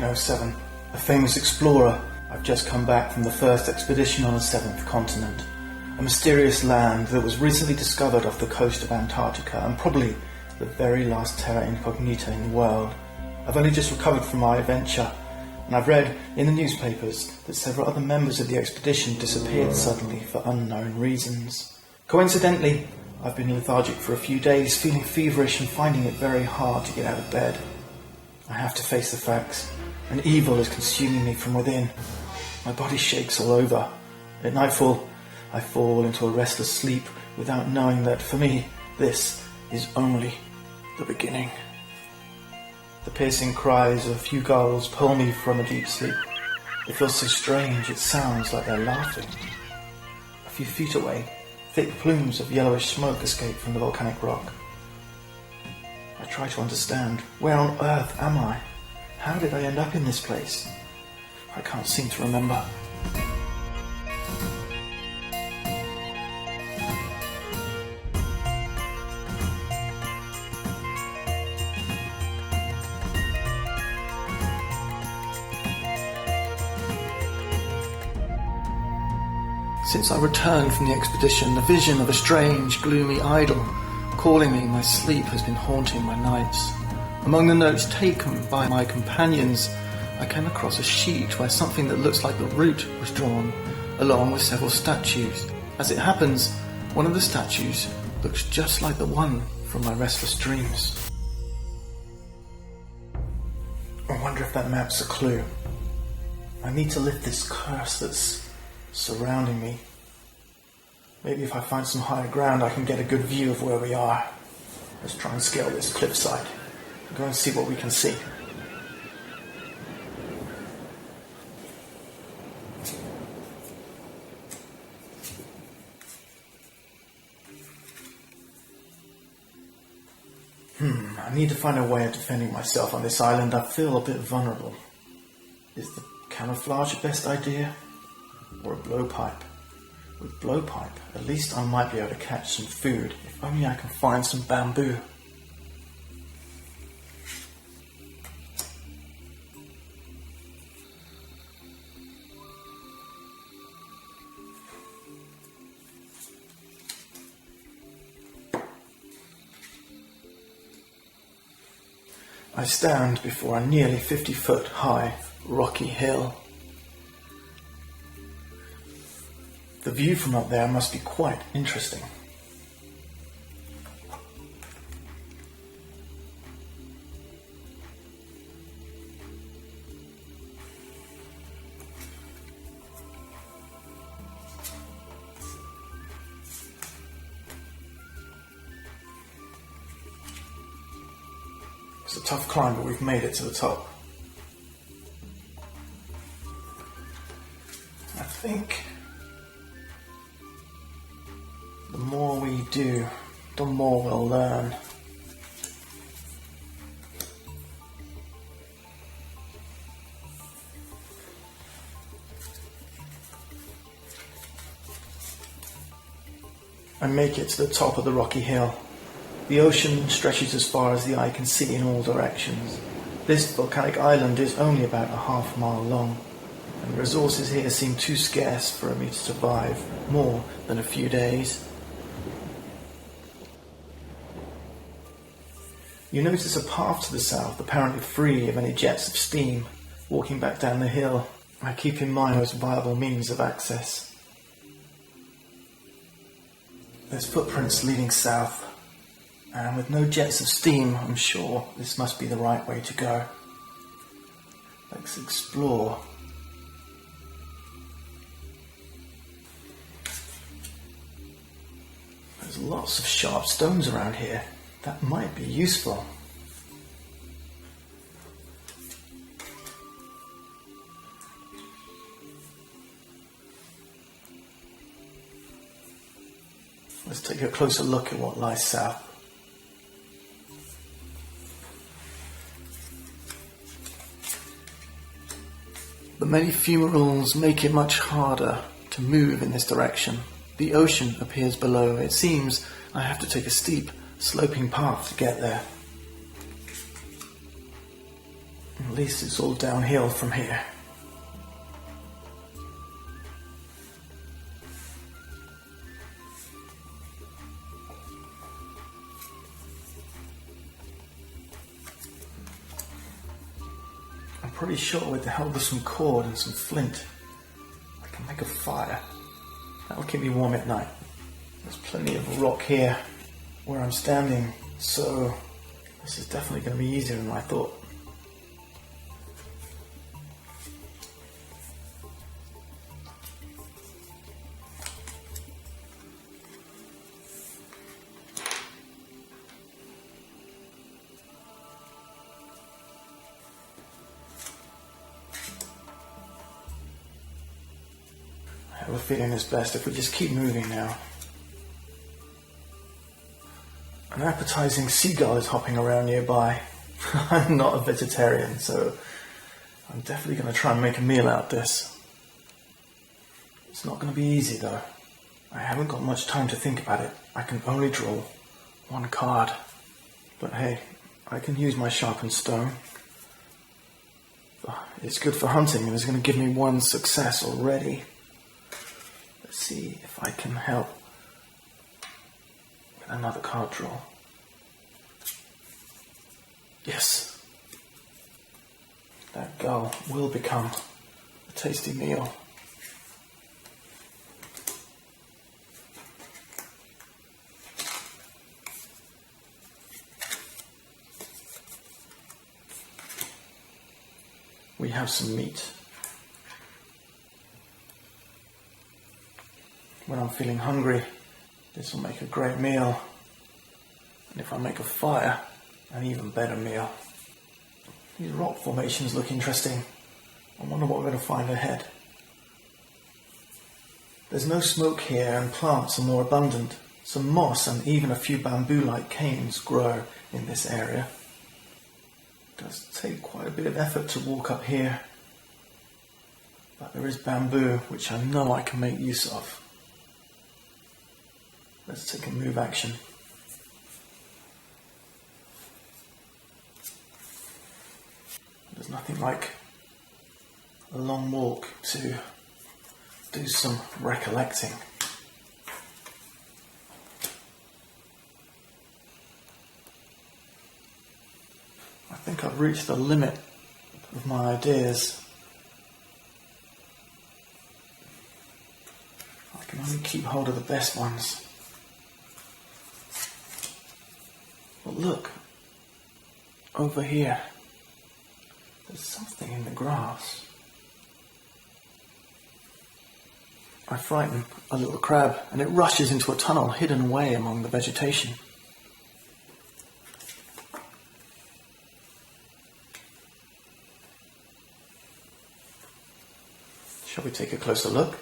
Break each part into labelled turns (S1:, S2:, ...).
S1: 1907. A famous explorer. I've just come back from the first expedition on the seventh continent. A mysterious land that was recently discovered off the coast of Antarctica and probably the very last terra incognita in the world. I've only just recovered from my adventure, and I've read in the newspapers that several other members of the expedition disappeared suddenly for unknown reasons. Coincidentally, I've been lethargic for a few days, feeling feverish and finding it very hard to get out of bed. I have to face the facts. An evil is consuming me from within. My body shakes all over. At nightfall, I fall into a restless sleep without knowing that, for me, this is only the beginning. The piercing cries of a few gulls pull me from a deep sleep. It feels so strange, it sounds like they're laughing. A few feet away, thick plumes of yellowish smoke escape from the volcanic rock. I try to understand. Where on earth am I? How did I end up in this place? I can't seem to remember. Since I returned from the expedition, the vision of a strange, gloomy idol calling me in my sleep has been haunting my nights. Among the notes taken by my companions, I came across a sheet where something that looks like the root was drawn, along with several statues. As it happens, one of the statues looks just like the one from my restless dreams. I wonder if that map's a clue. I need to lift this curse that's surrounding me. Maybe if I find some higher ground, I can get a good view of where we are. Let's try and scale this cliffside. Go and see what we can see. I need to find a way of defending myself on this island. I feel a bit vulnerable. Is the camouflage the best idea? Or a blowpipe? With blowpipe, at least I might be able to catch some food. If only I can find some bamboo. I stand before a nearly 50-foot high rocky hill. The view from up there must be quite interesting. It's a tough climb, but we've made it to the top. I think the more we do, the more we'll learn. I make it to the top of the rocky hill. The ocean stretches as far as the eye can see in all directions. This volcanic island is only about a half-mile long, and the resources here seem too scarce for me to survive more than a few days. You notice a path to the south, apparently free of any jets of steam, walking back down the hill. I keep in mind those viable means of access. There's footprints leading south, and with no jets of steam, I'm sure this must be the right way to go. Let's explore. There's lots of sharp stones around here. That might be useful. Let's take a closer look at what lies south. The many fumaroles make it much harder to move in this direction. The ocean appears below. It seems I have to take a steep, sloping path to get there. At least it's all downhill from here. I'm pretty sure with the help of some cord and some flint, I can make a fire. That'll keep me warm at night. There's plenty of rock here where I'm standing, so this is definitely going to be easier than I thought. I have a feeling it's best if we just keep moving now. An appetizing seagull is hopping around nearby. I'm not a vegetarian, so I'm definitely going to try and make a meal out of this. It's not going to be easy though. I haven't got much time to think about it. I can only draw one card. But hey, I can use my sharpened stone. It's good for hunting and it's going to give me one success already. Let's see if I can help with another card draw. Yes. That gull will become a tasty meal. We have some meat. When I'm feeling hungry, this will make a great meal. And if I make a fire, an even better meal. These rock formations look interesting. I wonder what we're going to find ahead. There's no smoke here and plants are more abundant. Some moss and even a few bamboo-like canes grow in this area. It does take quite a bit of effort to walk up here. But there is bamboo, which I know I can make use of. Let's take a move action. There's nothing like a long walk to do some recollecting. I think I've reached the limit of my ideas. I can only keep hold of the best ones. But look, over here, there's something in the grass. I frighten a little crab and it rushes into a tunnel hidden away among the vegetation. Shall we take a closer look?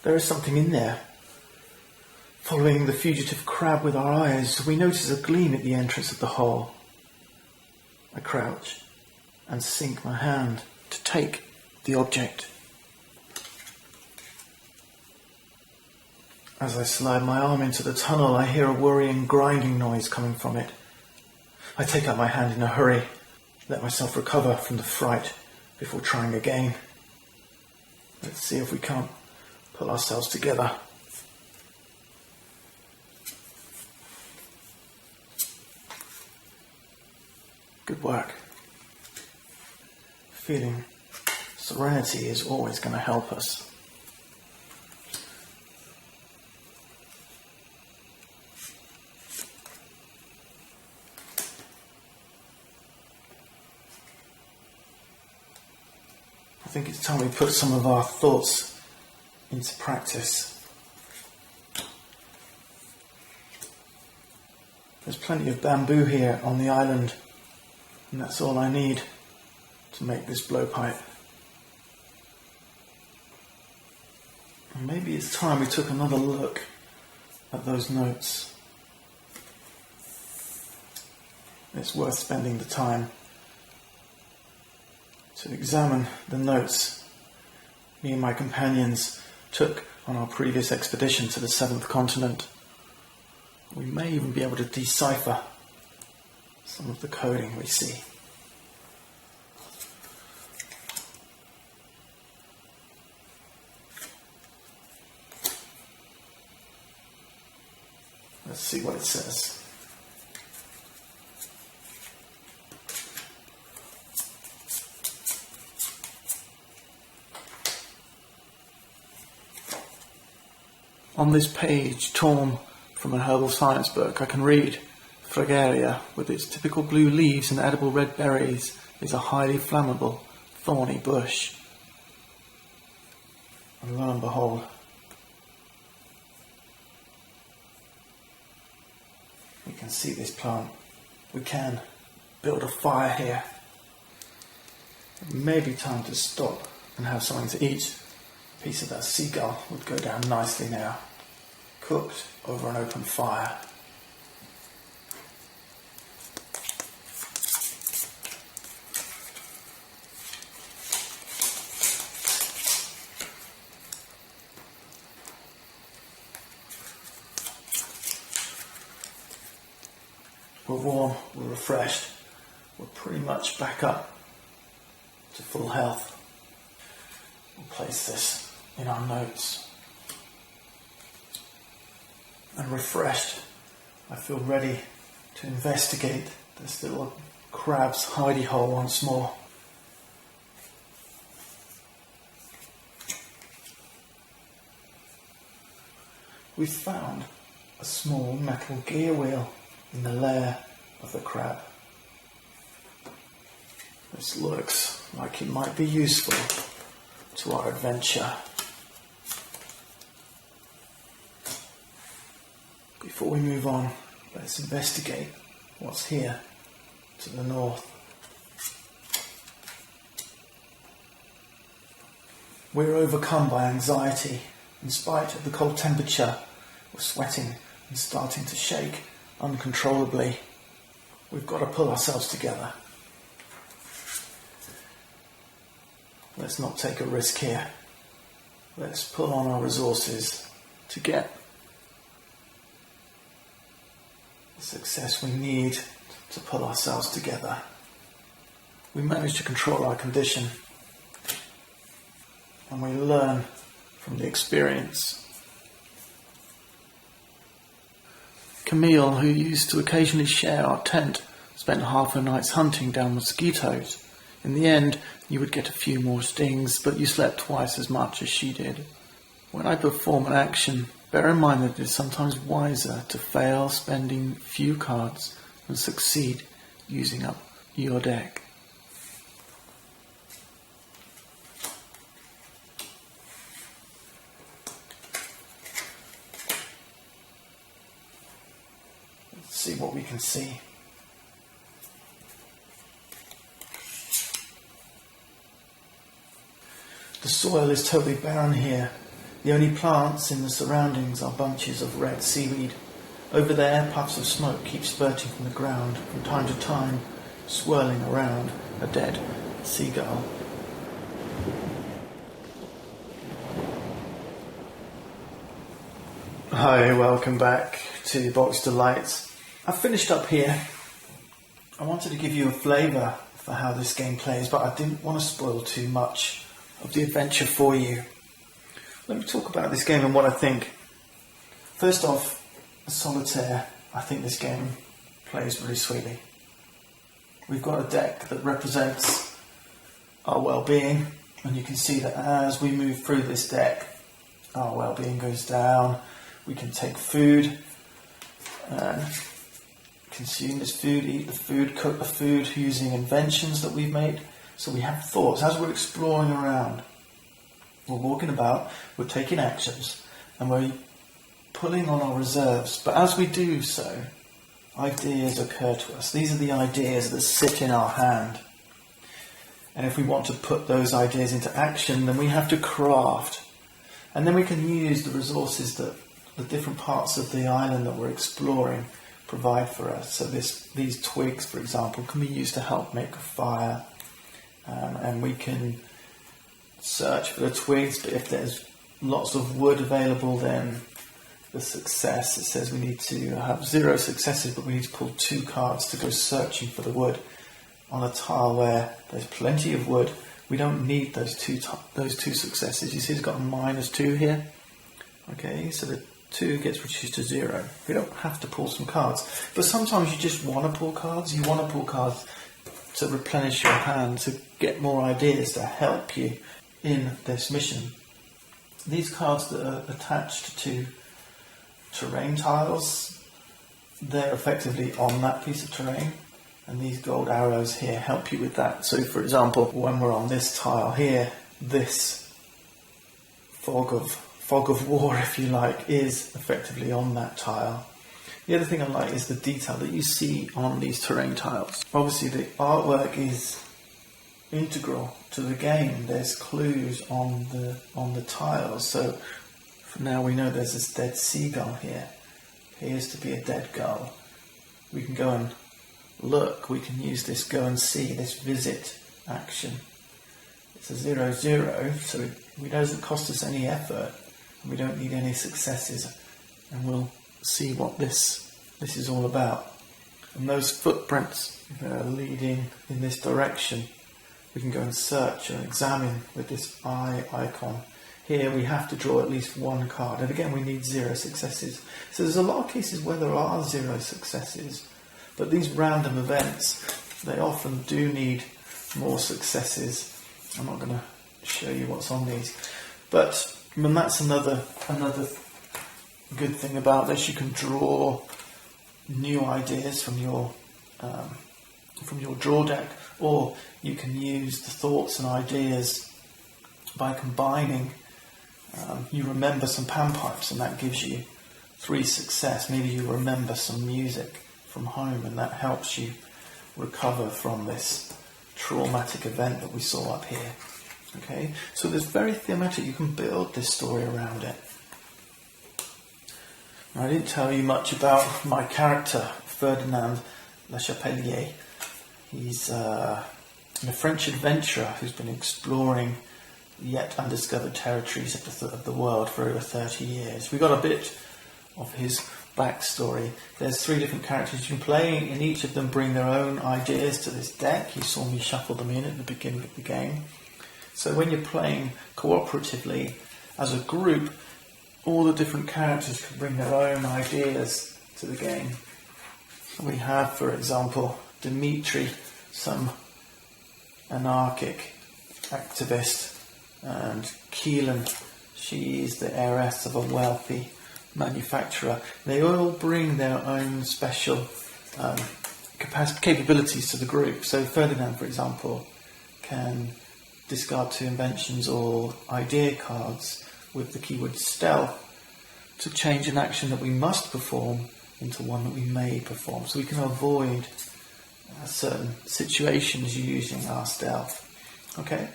S1: There is something in there. Following the fugitive crab with our eyes, we notice a gleam at the entrance of the hole. I crouch and sink my hand to take the object. As I slide my arm into the tunnel, I hear a worrying, grinding noise coming from it. I take out my hand in a hurry, let myself recover from the fright before trying again. Let's see if we can't pull ourselves together. Good work. Feeling serenity is always going to help us. I think it's time we put some of our thoughts into practice. There's plenty of bamboo here on the island, and that's all I need to make this blowpipe. And maybe it's time we took another look at those notes. It's worth spending the time to examine the notes me and my companions took on our previous expedition to the seventh continent. We may even be able to decipher some of the coding we see. Let's see what it says. On this page, torn from a herbal science book, I can read, Fragaria, with its typical blue leaves and edible red berries, is a highly flammable, thorny bush. And lo and behold, we can see this plant. We can build a fire here. It may be time to stop and have something to eat. A piece of that seagull would go down nicely now, cooked over an open fire. We're warm, we're refreshed, we're pretty much back up to full health. We'll place this in our notes. And refreshed, I feel ready to investigate this little crab's hidey hole once more. We've found a small metal gear wheel in the lair of the crab. This looks like it might be useful to our adventure. Before we move on, let's investigate what's here to the north. We're overcome by anxiety. In spite of the cold temperature, we're sweating and starting to shake uncontrollably. We've got to pull ourselves together. Let's not take a risk here. Let's pull on our resources to get the success we need to pull ourselves together. We manage to control our condition, and we learn from the experience. Camille, who used to occasionally share our tent, spent half her nights hunting down mosquitoes. In the end, you would get a few more stings, but you slept twice as much as she did. When I perform an action, bear in mind that it is sometimes wiser to fail spending few cards than succeed using up your deck. Let's see what we can see. The soil is totally barren here. The only plants in the surroundings are bunches of red seaweed. Over there, puffs of smoke keep spurting from the ground, from time to time, swirling around a dead seagull. Hi, welcome back to Box Delights. I've finished up here. I wanted to give you a flavour for how this game plays, but I didn't want to spoil too much of the adventure for you. Let me talk about this game and what I think. First off, solitaire. I think this game plays really sweetly. We've got a deck that represents our well-being, and you can see that as we move through this deck, our well-being goes down. We can take food and consume this food, eat the food, cook the food using inventions that we've made. So we have thoughts. As we're exploring around, we're walking about, we're taking actions, and we're pulling on our reserves. But as we do so, ideas occur to us. These are the ideas that sit in our hand. And if we want to put those ideas into action, then we have to craft. And then we can use the resources that the different parts of the island that we're exploring provide for us. So these twigs, for example, can be used to help make a fire. and we can search for the twigs, but if there's lots of wood available, then the success, it says we need to have 0 successes, but we need to pull 2 cards to go searching for the wood. On a tile where there's plenty of wood, we don't need those two successes. You see it's got a -2 here. Okay, so the 2 gets reduced to 0. We don't have to pull some cards. But sometimes you just want to pull cards. You want to pull cards to replenish your hand, to get more ideas to help you in this mission. These cards that are attached to terrain tiles, they're effectively on that piece of terrain, and these gold arrows here help you with that. So for example, when we're on this tile here, this fog of war, if you like, is effectively on that tile. The other thing I like is the detail that you see on these terrain tiles. Obviously the artwork is integral to the game. There's clues on the tiles. So for now we know there's this dead seagull here. Appears to be a dead gull. We can go and look. We can use this go and see, this visit action. It's a 0-0, so it doesn't cost us any effort, and we don't need any successes. And we'll see what this is all about. And those footprints that are leading in this direction, we can go and search and examine with this eye icon. Here we have to draw at least 1 card, and again we need 0 successes. So there's a lot of cases where there are 0 successes, but these random events, they often do need more successes. I'm not going to show you what's on these, but that's another good thing about this. You can draw new ideas from your draw deck, or you can use the thoughts and ideas by combining. You remember some panpipes, and that gives you 3 success. Maybe you remember some music from home, and that helps you recover from this traumatic event that we saw up here. Okay, so there's very thematic. You can build this story around it. Now, I didn't tell you much about my character, Ferdinand Le Chapelier. He's a French adventurer who's been exploring yet undiscovered territories of the world for over 30 years. We got a bit of his backstory. There's 3 different characters you can play, and each of them bring their own ideas to this deck. You saw me shuffle them in at the beginning of the game. So when you're playing cooperatively as a group, all the different characters can bring their own ideas to the game. We have, for example, Dimitri, some anarchic activist, and Keelan, she's the heiress of a wealthy manufacturer. They all bring their own special capabilities to the group. So Ferdinand, for example, can discard 2 inventions or idea cards with the keyword stealth to change an action that we must perform into one that we may perform. So we can avoid certain situations using our stealth. Okay?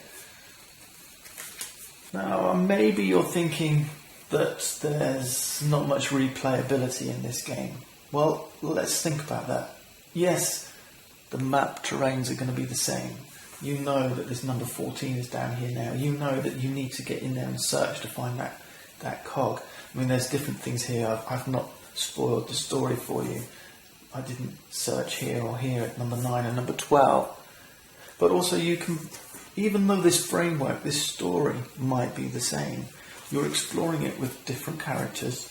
S1: Now, maybe you're thinking that there's not much replayability in this game. Well, let's think about that. Yes, the map terrains are going to be the same. You know that this number 14 is down here now. You know that you need to get in there and search to find that cog. I mean, there's different things here. I've not spoiled the story for you. I didn't search here or here at number 9 and number 12. But also you can, even though this framework, this story might be the same, you're exploring it with different characters.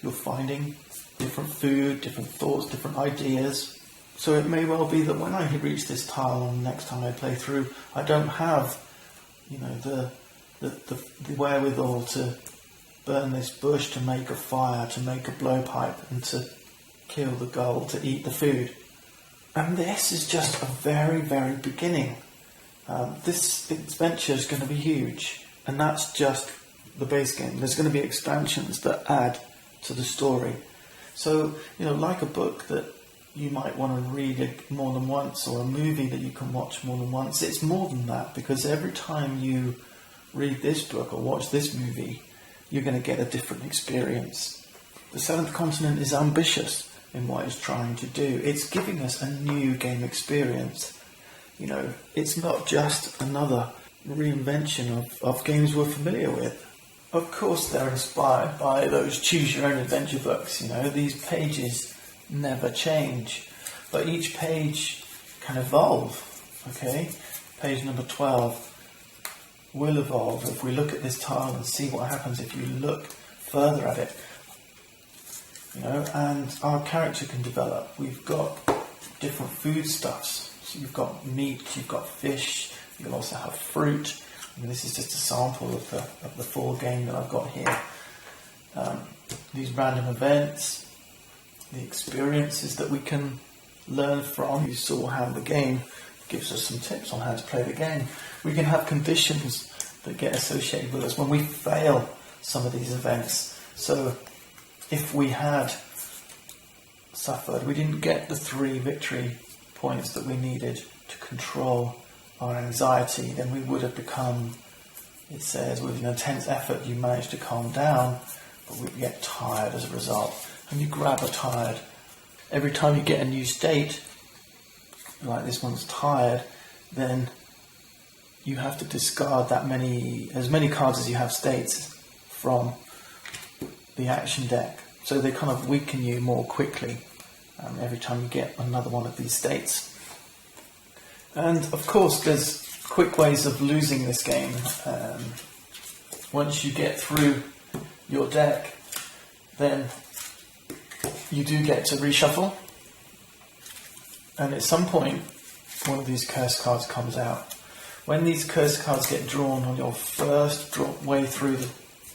S1: You're finding different food, different thoughts, different ideas. So it may well be that when I reach this tile and the next time I play through, I don't have, the wherewithal to burn this bush, to make a fire, to make a blowpipe, and to kill the gull, to eat the food. And this is just a very, very beginning. This adventure is going to be huge, and that's just the base game. There's going to be expansions that add to the story. So, like a book that you might want to read it more than once, or a movie that you can watch more than once, it's more than that, because every time you read this book or watch this movie, you're going to get a different experience. The Seventh Continent is ambitious in what it's trying to do. It's giving us a new game experience. You know, it's not just another reinvention of games we're familiar with. Of course they're inspired by those choose your own adventure books, you know, these pages never change, but each page can evolve, okay? Page number 12 will evolve if we look at this tile and see what happens if you look further at it, you know, and our character can develop. We've got different foodstuffs, so you've got meat, you've got fish, you'll also have fruit. I mean, this is just a sample of the full game that I've got here. These random events, the experiences that we can learn from. You saw how the game gives us some tips on how to play the game. We can have conditions that get associated with us when we fail some of these events. So if we had suffered, we didn't get the 3 victory points that we needed to control our anxiety, then we would have become, it says, with an intense effort you manage to calm down, but we get tired as a result. And you grab a tired. Every time you get a new state, like this one's tired, then you have to discard as many cards as you have states from the action deck. So they kind of weaken you more quickly every time you get another one of these states. And of course there's quick ways of losing this game. Once you get through your deck, then you do get to reshuffle, and at some point one of these curse cards comes out. When these curse cards get drawn on your first way through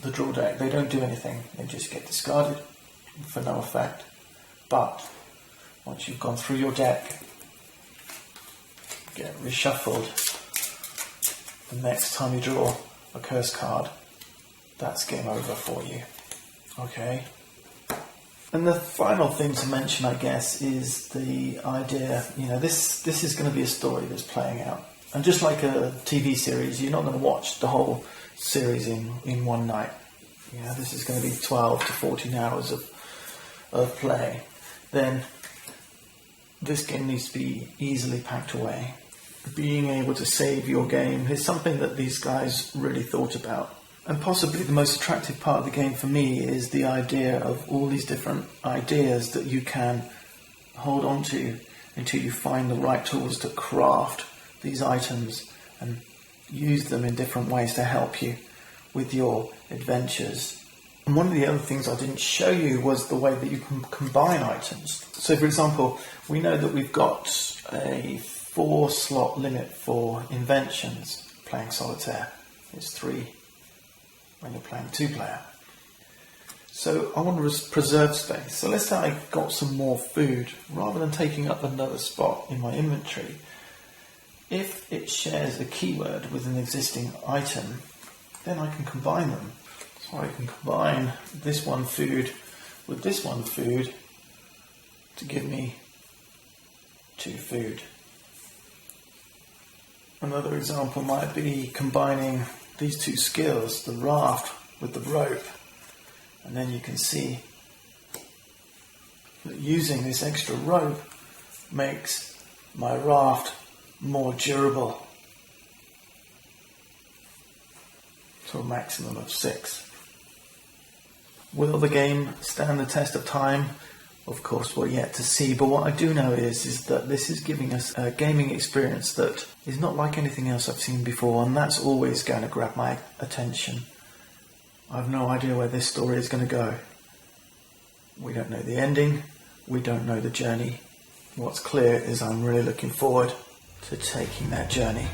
S1: the draw deck, they don't do anything, they just get discarded for no effect. But once you've gone through your deck, get reshuffled, the next time you draw a curse card, that's game over for you. Okay? And the final thing to mention, I guess, is the idea, you know, this is going to be a story that's playing out. And just like a TV series, you're not going to watch the whole series in one night. You know, this is going to be 12 to 14 hours of play. Then this game needs to be easily packed away. Being able to save your game is something that these guys really thought about. And possibly the most attractive part of the game for me is the idea of all these different ideas that you can hold on to until you find the right tools to craft these items and use them in different ways to help you with your adventures. And one of the other things I didn't show you was the way that you can combine items. So for example, we know that we've got a 4-slot limit for inventions playing solitaire. It's 3 when you're playing 2-player. So I want to preserve space. So let's say I've got some more food. Rather than taking up another spot in my inventory, if it shares a keyword with an existing item, then I can combine them. So I can combine this one food with this one food to give me 2 food. Another example might be combining these 2 skills, the raft with the rope, and then you can see that using this extra rope makes my raft more durable to a maximum of 6. Will the game stand the test of time? Of course, we're yet to see, but what I do know is that this is giving us a gaming experience that is not like anything else I've seen before, and that's always going to grab my attention. I've no idea where this story is going to go. We don't know the ending, we don't know the journey. What's clear is I'm really looking forward to taking that journey.